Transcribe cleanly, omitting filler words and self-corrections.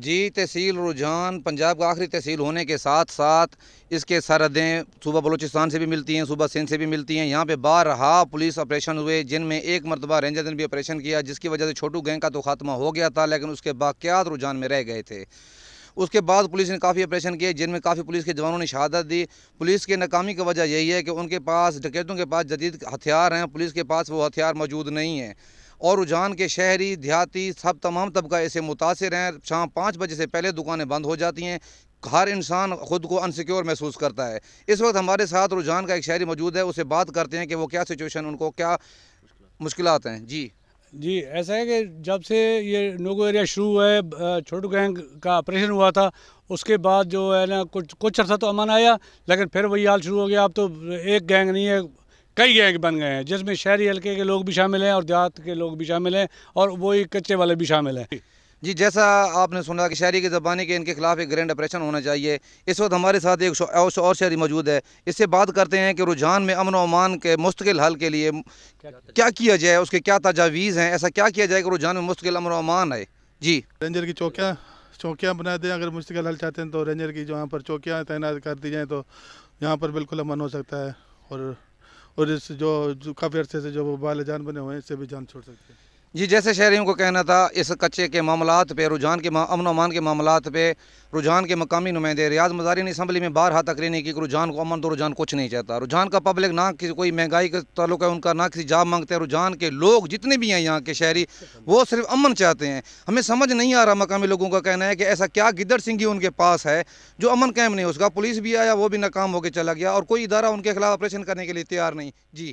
جی تحصیل رجحان پنجاب کا آخری تحصیل ہونے کے ساتھ ساتھ اس کے سرحدیں صوبہ بلوچستان سے بھی ملتی ہیں، صوبہ سندھ سے بھی ملتی ہیں۔ یہاں پہ بارہا پولیس آپریشن ہوئے، جن میں ایک مرتبہ رینجر نے بھی آپریشن کیا، جس کی وجہ سے چھوٹو گینگ کا تو خاتمہ ہو گیا تھا، لیکن اس کے باقیات رجحان میں رہ گئے تھے۔ اس کے بعد پولیس نے کافی آپریشن کیے، جن میں کافی پولیس کے جوانوں نے شہادت دی۔ پولیس کی ناکامی کی وجہ یہی ہے کہ ان کے پاس ڈکیتوں کے پاس جدید ہتھیار ہیں، پولیس کے پاس وہ ہتھیار موجود نہیں ہیں، اور رجحان کے شہری دیہاتی سب تمام طبقہ اسے متاثر ہیں۔ شام 5 بجے سے پہلے دکانیں بند ہو جاتی ہیں، ہر انسان خود کو انسیکیور محسوس کرتا ہے۔ اس وقت ہمارے ساتھ رجحان کا ایک شہری موجود ہے، اسے بات کرتے ہیں کہ وہ کیا سچویشن، ان کو کیا مشکلات ہیں۔ جی ایسا ہے کہ جب سے یہ نوگو ایریا شروع ہوا ہے، چھوٹو گینگ کا آپریشن ہوا تھا، اس کے بعد جو ہے نا کچھ عرصہ تو امن آیا، لیکن پھر وہی حال شروع ہو گیا۔ اب تو ایک گینگ نہیں ہے، کئی گینگ بن گئے ہیں، جس میں شہری حلقے کے لوگ بھی شامل ہیں اور دیہات کے لوگ بھی شامل ہیں، اور وہی کچے والے بھی شامل ہیں۔ جی جیسا آپ نے سنا کہ شہری کی زبانی کے ان کے خلاف ایک گرینڈ آپریشن ہونا چاہیے۔ اس وقت ہمارے ساتھ ایک اور شہری موجود ہے، اس سے بات کرتے ہیں کہ رجحان میں امن و امان کے مستقل حل کے لیے کیا کیا جائے، اس کے کیا تجاویز ہیں، ایسا کیا کیا جائے کہ رجحان میں مستقل امن و امان ہے۔ جی رینجر کی چوکیاں بنا دیں، اگر مستقل حل چاہتے ہیں تو رینجر کی جو یہاں پر چوکیاں تعینات کر دی جائیں تو یہاں پر بالکل امن ہو سکتا ہے، اور اس جو کافی عرصے سے جو وہ بال جان بنے ہوئے ہیں، اس سے بھی جان چھوڑ سکتے ہیں۔ جی جیسے شہریوں کو کہنا تھا اس کچے کے معاملات پہ، رجحان کے امن و امان کے معاملات پہ رجحان کے مقامی نمائندے ریاض مزاری نے اسمبلی میں بارہا تقریر کی کہ رجحان کو امن، تو رجحان کچھ نہیں چاہتا۔ رجحان کا پبلک نہ کسی کوئی مہنگائی کا تعلق ہے ان کا، نہ کسی جاب مانگتے ہیں۔ رجحان کے لوگ جتنے بھی ہیں یہاں کے شہری، وہ صرف امن چاہتے ہیں۔ ہمیں سمجھ نہیں آ رہا، مقامی لوگوں کا کہنا ہے کہ ایسا کیا گدڑ سنگھی ان کے پاس ہے جو امن قائم نہیں، اس کا پولیس بھی آیا وہ بھی ناکام ہو کے چلا گیا، اور کوئی ادارہ ان کے خلاف آپریشن کرنے کے لیے تیار نہیں۔ جی